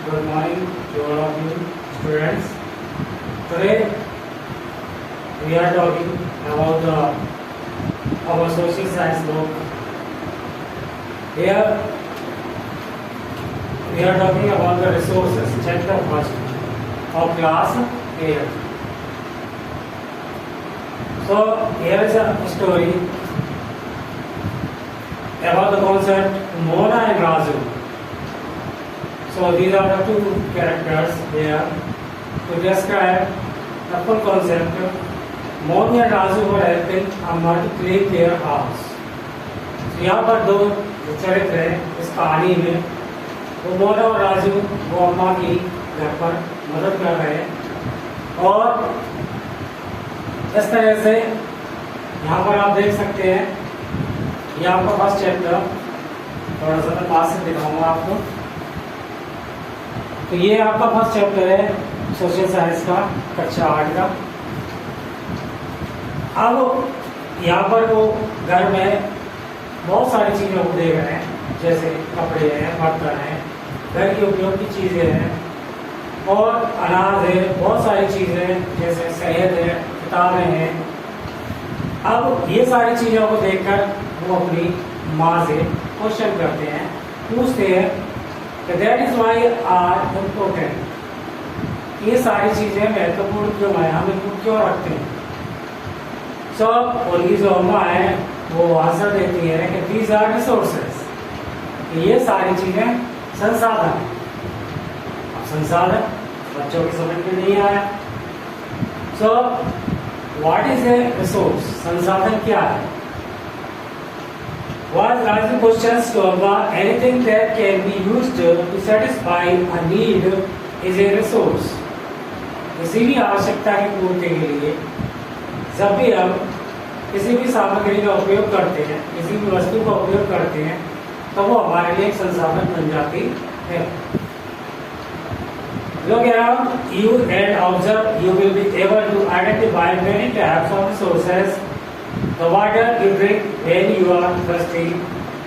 Good morning to all of you students. Today we are talking about our social science book. Here we are talking about the resources, chapter first of class 8. So here is a story about the concept Mona and Raju. So these are the two characters here to describe the full concept. Mona and Raju were helping Amma to clean their house. So यहाँ पर दो चरित्र हैं इस कहानी में, वो मोना और राजू वो अम्मा की घर पर मदद कर रहे हैं और इस तरह से यहाँ पर आप देख सकते हैं, ये आपका फर्स्ट चैप्टर, थोड़ा सा मैं पास से दिखाऊंगा आपको। तो ये आपका फर्स्ट चैप्टर है सोशल साइंस का, कक्षा 8 का। अब यहाँ पर वो घर में बहुत सारी चीज़ों को देख रहे हैं, जैसे कपड़े हैं, बर्तन हैं, घर की उपयोग की चीज़ें हैं और अनाज है, बहुत सारी चीज़ें जैसे शहद है, किताबें हैं। अब ये सारी चीज़ों को देखकर वो अपनी माँ से क्वेश्चन करते हैं, पूछते हैं कि that is why are important, ये सारी चीज़ें महत्वपूर्ण क्यों है, हम इनको क्यों रखते हैं। सो उनकी जो अम्मा है वो आंसर देती है कि दीज आर रिसोर्सेस, ये सारी चीज़ें संसाधन। अब संसाधन बच्चों की समझ में नहीं आया। So what is a resource, संसाधन क्या है। Was Raju questions to Amma, anything that can be used to satisfy a need is a resource. किसी भी आवश्यकता की पूर्ति के लिए जब भी हम किसी भी सामग्री का उपयोग करते हैं, किसी भी वस्तु का उपयोग करते हैं, तो वो हमारे लिए एक संसाधन बन जाती है। Look around you and observe. You will be able to identify many types of resources. The water you drink when you are thirsty,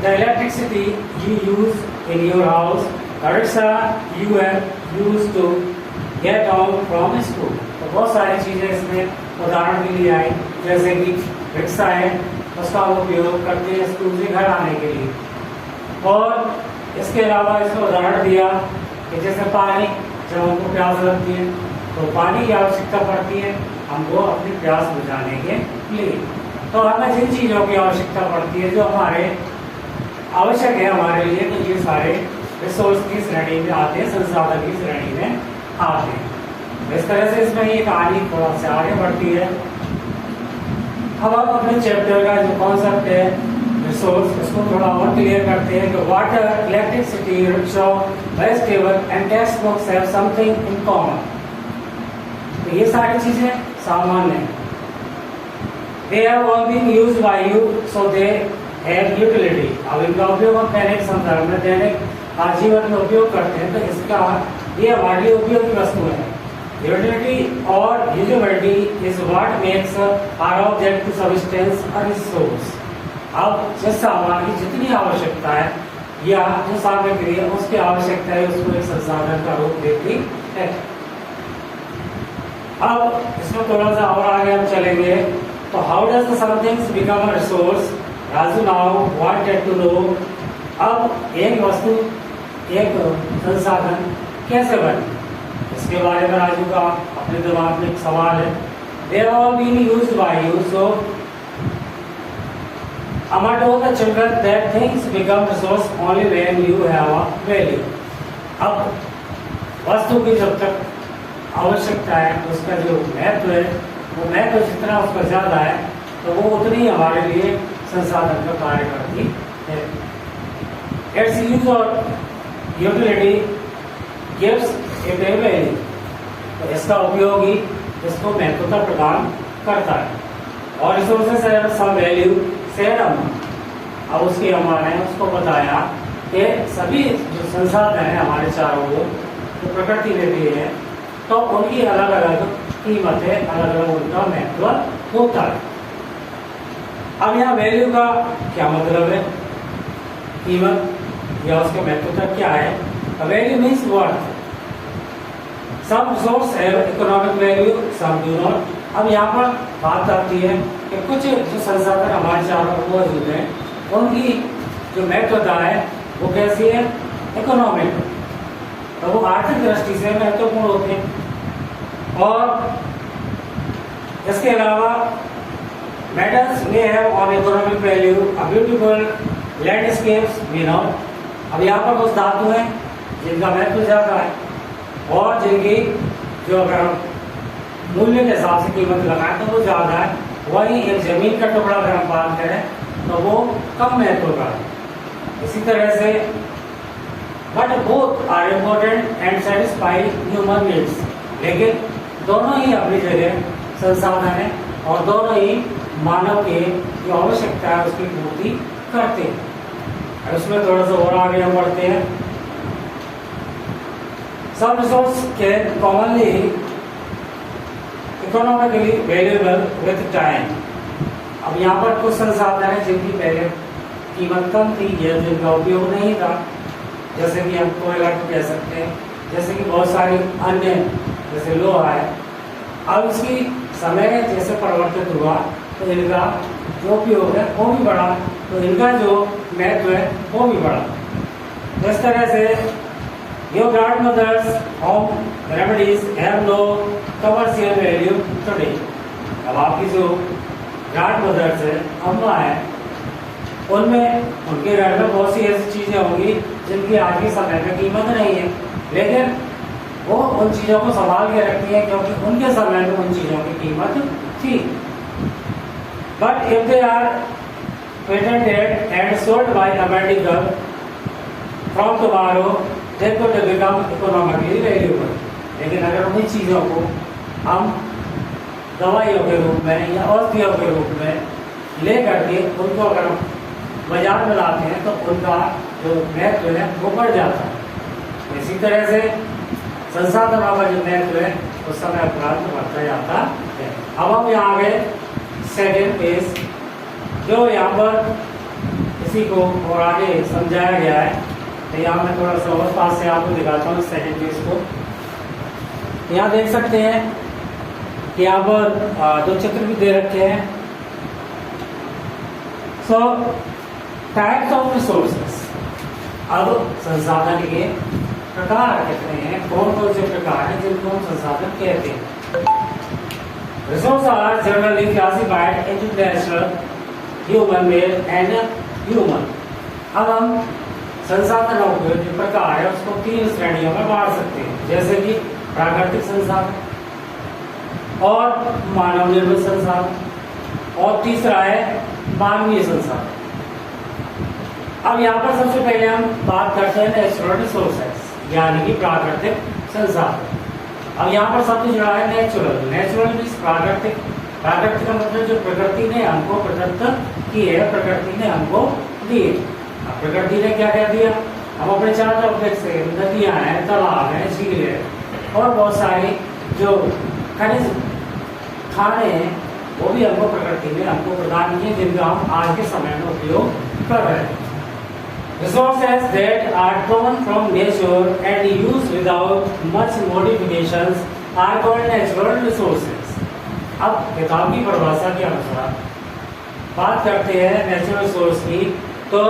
the electricity you use in your house, the rickshaw you have used to get home from school. तो बहुत सारी चीज़ें इसमें उदाहरण के लिए आई, जैसे कि रिक्शा है, उसका उपयोग करते हैं स्कूल से घर आने के लिए। और इसके अलावा इसमें उदाहरण दिया कि जैसे पानी, जब हमको प्यास लगती है तो पानी की आवश्यकता पड़ती है हमको अपनी प्यास बुझाने के लिए। तो हमें जिन चीज़ों की आवश्यकता पड़ती है जो हमारे आवश्यक है हमारे लिए, तो ये सारे रिसोर्स की श्रेणी में आते हैं, संसाधन की श्रेणी में आते हैं। इस तरह से इसमें ये कहानी थोड़ा सा आगे बढ़ती है। अब हम अपने चैप्टर का जो कॉन्सेप्ट है रिसोर्स, उसको थोड़ा और क्लियर करते हैं कि water, electricity, rickshaw, vegetable and text books have something in common. तो ये सारी चीज़ें सामान्य हैं। They have all been used by you, so they have utility. अब इनका उपयोग हम दैनिक संदर्भ में, दैनिक आजीवन में उपयोग करते हैं, तो इसका ये हमारे लिए उपयोगी वस्तु है। Utility और usability is what makes our object to substance a resource. अब जिस सामान की जितनी आवश्यकता है या जो सामग्री है उसकी आवश्यकता है, उसको एक संसाधन का रूप देती है। अब इसमें थोड़ा सा और आगे हम चलेंगे। तो how does the some things become a resource, Raju now wanted to know. अब एक वस्तु, एक संसाधन कैसे बने, इसके बारे में राजू का अपने दिमाग में एक सवाल है। They are all being used by you, so Amma told the children that things become resource only when you have a value. अब वस्तु की जब तक आवश्यकता है, उसका जो महत्व है, वो महत्व जितना उसका ज़्यादा है, तो वो उतनी हमारे लिए संसाधन का कार्य करती है। Its use or utility gives it a value. तो इसका उपयोग ही इसको महत्वता प्रदान करता है। और रिसोर्सेस है सम वैल्यू सेड अम्मा। अब उसकी अम्मा ने उसको बताया कि सभी जो संसाधन है हमारे चारों ओर, तो प्रकृति ने दिए हैं, तो उनकी अलग अलग कीमत है, अलग अलग उनका महत्व होता है। अब यहाँ वैल्यू का क्या मतलब है, कीमत या उसके महत्व क्या है। Value means worth, Some resources have economic value, some do not. अब यहाँ पर बात आती है कि कुछ जो संसाधन हमारे चारों मौजूद हैं उनकी जो महत्वता है वो कैसी है, इकोनॉमिक, तो वो आर्थिक दृष्टि से महत्वपूर्ण होते हैं। और इसके अलावा metals may have on economic value a beautiful landscapes may not। अब यहाँ पर कुछ धातु हैं जिनका महत्व ज़्यादा है और जिनकी जो अगर हम मूल्य के हिसाब से कीमत लगाएं तो वो ज़्यादा है, वहीं एक ज़मीन का टुकड़ा अगर हम बात करें तो वो कम महत्व का है। इसी तरह से but both are important and satisfy human needs, लेकिन दोनों ही अपनी जगह संसाधन है और दोनों ही मानव के जो आवश्यकता है उसकी पूर्ति करते हैं। उसमें थोड़ा सा और आगे हम बढ़ते हैं। Some resources can commonly economically valuable with time। अब यहाँ पर कुछ संसाधन है जिनकी पहले कीमत कम थी या जिनका उपयोग नहीं था, जैसे कि हम कोयला को कह सकते हैं, जैसे कि बहुत सारी अन्य जैसे लोहा है। अब इसकी समय जैसे परिवर्तित हुआ तो इनका जो उपयोग है वो भी बढ़ा, तो इनका जो महत्व है वो भी बढ़ा। इस तरह से Your grandmother's home remedies have no commercial value today। अब आपकी जो ग्रैंडमदर्स है, अम्मा है, उनमें उनके घर में बहुत सी ऐसी चीज़ें होंगी जिनकी आज के समय में कीमत नहीं है, लेकिन वो उन चीज़ों को संभाल के रखती है क्योंकि उनके समय में उन चीज़ों की कीमत थी। But if they are patented and sold by a medical from tomorrow they could become economically valuable. लेकिन अगर उन चीज़ों को हम दवाइयों के रूप में या औषधियों के रूप में ले करके उनको अगर हम बाजार में लाते हैं तो उनका जो महत्व है वो बढ़ जाता है। इसी तरह से संसाधनों का जो महत्व है उस समय उपरांत बढ़ता जाता है। अब हम यहाँ गए सेकेंड पेज, जो यहाँ पर इसी को और आगे समझाया गया है, तो यहाँ मैं थोड़ा सा और पास से आपको दिखाता हूँ सेकेंड पेज को। यहाँ देख सकते हैं कि यहाँ पर दो चित्र भी दे रखे हैं। सो टाइप्स ऑफ रिसोर्सेस, अब संसाधन के प्रकार कितने हैं, कौन कौन से प्रकार हैं जिनको हम संसाधन कहते हैं। Resource are generally classified into natural, human made and human. अब हम संसाधनों के जो प्रकार है उसको तीन श्रेणियों में बांट सकते हैं, जैसे कि प्राकृतिक संसाधन और मानव निर्मित संसाधन और तीसरा है मानवीय संसाधन। अब यहाँ पर सबसे पहले हम बात करते हैं नेचुरल रिसोर्सेस यानी कि प्राकृतिक संसाधन। अब यहाँ पर शब्द जुड़ा है नेचुरल। नेचुरल मीन्स प्राकृतिक। प्राकृतिक का मतलब जो प्रकृति ने हमको प्रदत्त की है, प्रकृति ने हमको दी। अब प्रकृति ने क्या क्या दिया, हम अपने चारों तरफ देख सकते हैं, नदियाँ हैं, तालाब हैं, झील है और बहुत सारे जो खनिज खाने हैं वो भी हमको प्रकृति ने हमको प्रदान किए, जिनका हम आज के समय में उपयोग कर रहे हैं। Resources that are drawn from nature and used without much modifications are called natural resources। अब किताब की परिभाषा के अनुसार बात करते हैं नेचुरल रिसोर्स की, तो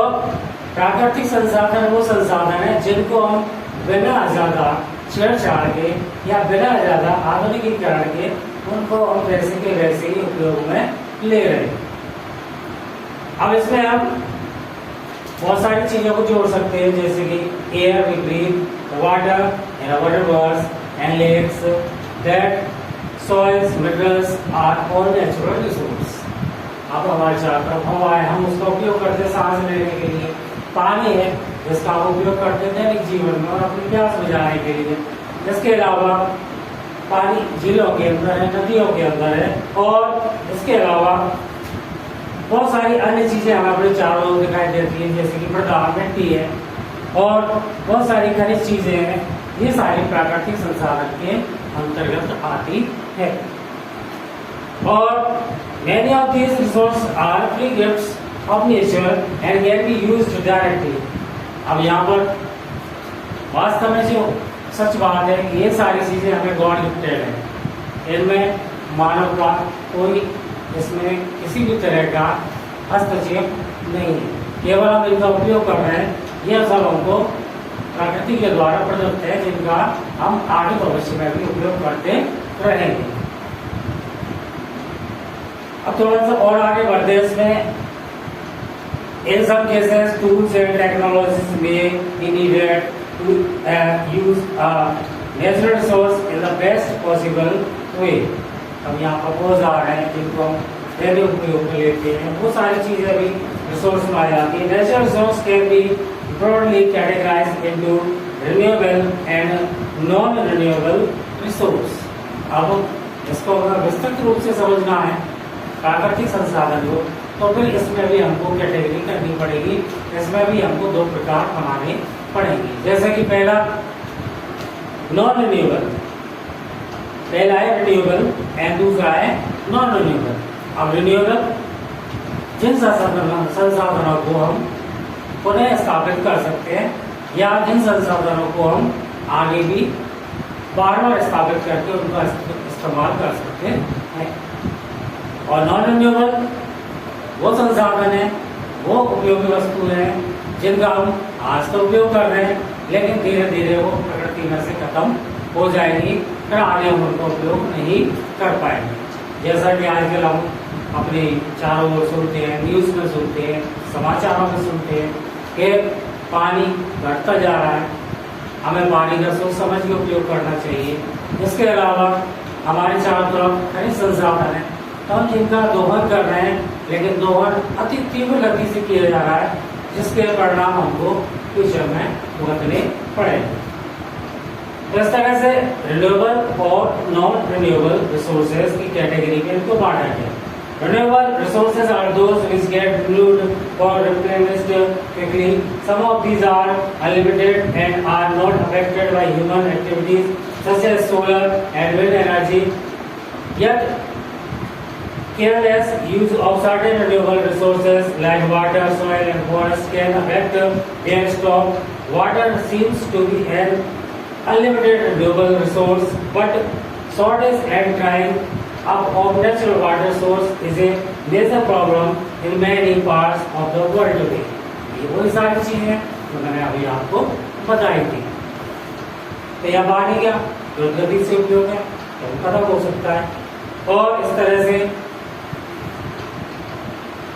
प्राकृतिक संसाधन वो संसाधन है जिनको हम बिना ज़्यादा छेड़छाड़ के या बिना ज़्यादा आधुनिकीकरण के उनको हम वैसे के वैसे ही उपयोग में ले रहे हैं। अब इसमें हम बहुत सारी चीज़ों को जोड़ सकते हैं, जैसे कि air we breathe, water in our rivers and lakes, that soils, minerals are all natural resource. अब हमारे चारों तरफ हवा है, हम उसका उपयोग करते हैं सांस लेने के लिए। पानी है जिसका हम उपयोग करते हैं दैनिक जीवन में और अपनी प्यास बुझाने के लिए। इसके अलावा पानी झीलों के अंदर है, नदियों के अंदर है और इसके अलावा बहुत सारी अन्य चीज़ें हमें अपने चारों ओर दिखाई देती हैं, जैसे कि प्रदान मिट्टी है और बहुत सारी खनिज चीज़ें हैं। ये सारी प्राकृतिक संसाधन के अंतर्गत आती है। और many of these resources are free gifts of nature and can be used directly। अब यहाँ पर वास्तव में जो सच बात है कि ये सारी चीज़ें हमें गॉड गिफ्टेड है, इनमें मानव का कोई इसमें किसी भी तरह का हस्तक्षेप नहीं है, केवल हम इनका उपयोग कर रहे हैं। यह सब हमको प्रकृति के द्वारा प्रदत्त है, जिनका हम आगे भविष्य में भी उपयोग करते रहेंगे। अब थोड़ा सा और आगे बढ़ते हैं इसमें। In some cases, tools and technologies may be needed to use a natural resource in the best possible way. अब यहाँ प्रपोज आ रहे हैं जिनको हम दैनिक उपयोग में लेते हैं, वो सारी चीज़ें भी रिसोर्स में आ जाती है। Natural resource can be broadly categorised into renewable and non renewable resource. अब इसको अगर विस्तृत रूप से समझना है प्राकृतिक संसाधन को, तो फिर इसमें भी हमको कैटेगरी करनी पड़ेगी। इसमें भी हमको दो प्रकार बनाने पड़ेंगे, जैसे कि पहला नॉन रिन्यूएबल, पहला है रिन्यूएबल एंड दूसरा है नॉन रिन्यूएबल। अब रिन्यूएबल जिन संसाधनों को हम पुनः स्थापित कर सकते हैं या जिन संसाधनों को हम आगे भी बार बार स्थापित करके उनका इस्तेमाल कर सकते हैं। और नॉन रिन्यूएबल वो संसाधन है, वो उपयोगी वस्तु है जिनका हम आज तो उपयोग कर रहे हैं, लेकिन धीरे धीरे वो प्रकृति में से खत्म हो जाएगी, फिर आगे हम उनका उपयोग नहीं कर पाएंगे। जैसा कि आजकल हम अपने चारों ओर सुनते हैं, न्यूज़ में सुनते हैं, समाचारों में सुनते हैं कि पानी घटता जा रहा है, हमें पानी का सोच समझ के उपयोग करना चाहिए। इसके अलावा हमारे चारों तरफ कई संसाधन हैं, तो हम जिनका दोहन कर रहे हैं, लेकिन दोहन अति तीव्र गति से किया जा रहा है, जिसके परिणाम हमको फ्यूचर में भुगतने पड़ेंगे। इस तरह से रिन्यूएबल और नॉन रिन्यूएबल रिसोर्सेज की कैटेगरी में इनको बांटा गया। Renewable resources are those which get renewed or replenished quickly. Some of these are unlimited and are not affected by human activities such as solar and wind energy. Yet, careless use of certain renewable resources like water, soil and forest can affect their stock. Water seems to be an unlimited renewable resource, but shortage and drying up of natural water source is a major problem in many parts of the world today. ये वही सारी चीजें हैं जो मैंने अभी आपको बताई थी। तो यह पानी क्या गति से उपयोग है, तो खत्म हो सकता है। और इस तरह से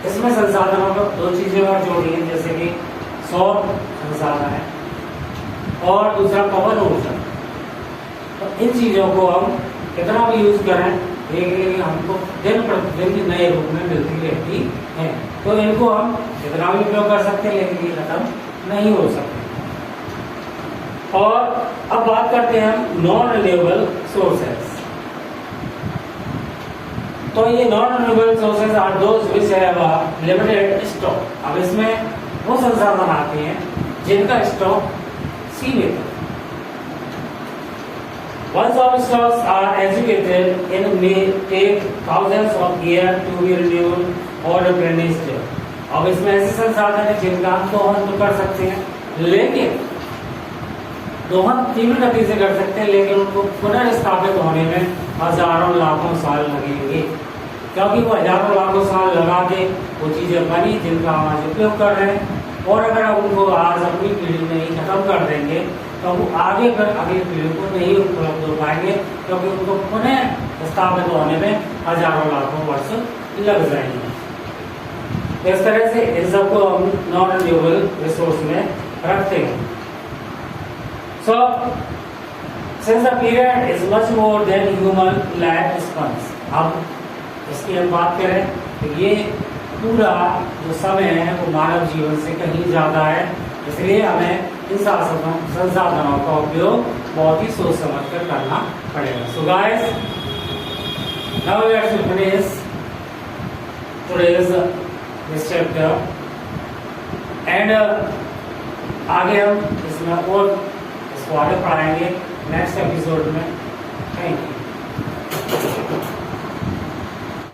इसमें संसाधनों को दो चीजें और जोड़ी हैं, जैसे कि सौर संसाधन है और दूसरा पवन ऊर्जा। तो इन चीजों को हम कितना भी यूज करें, ये हमको दिन प्रतिदिन नए रूप में मिलती रहती है, तो इनको हम जितना भी उपयोग कर सकते हैं, लेकिन ये खत्म नहीं हो सकते। और अब बात करते हैं हम नॉन रिन्यूएबल सोर्सेज। तो ये non renewable sources are those which have a limited stock. अब इसमें वो संसाधन आते हैं जिनका स्टॉक सीमित है। Once our stocks are educated, it may take thousands of years to be renewed or replenished. अब इसमें ऐसे संसाधन है जिनका हम दोहन तो कर सकते हैं, लेकिन दोहन तीव्र गति से कर सकते हैं, लेकिन उनको पुनर्स्थापित होने में हजारों लाखों साल लगेंगे, क्योंकि वो हजारों लाखों साल लगा के वो चीजें बनी जिनका हम आज उपयोग कर रहे हैं। और अगर हम उनको आज अपनी पीढ़ी में ही खत्म कर देंगे, तो वो आगे फिर अगली पीढ़ी को नहीं उपलब्ध हो पाएंगे, क्योंकि उनको पुनः स्थापित होने में हजारों लाखों वर्ष लग जाएंगे। इस तरह से इन सबको हम नॉन रिन्यूएबल रिसोर्स में रखते हैं। So since the period is much more than human life span. अब इसकी हम बात करें तो ये पूरा जो समय है वो मानव जीवन से कहीं ज्यादा है, इसलिए हमें इन संसाधनों का उपयोग बहुत ही सोच समझ कर करना पड़ेगा। So guys, now let's finish today's this chapter and आगे हम इसमें और इसको आगे पढ़ाएंगे नेक्स्ट एपिसोड में। Thank you.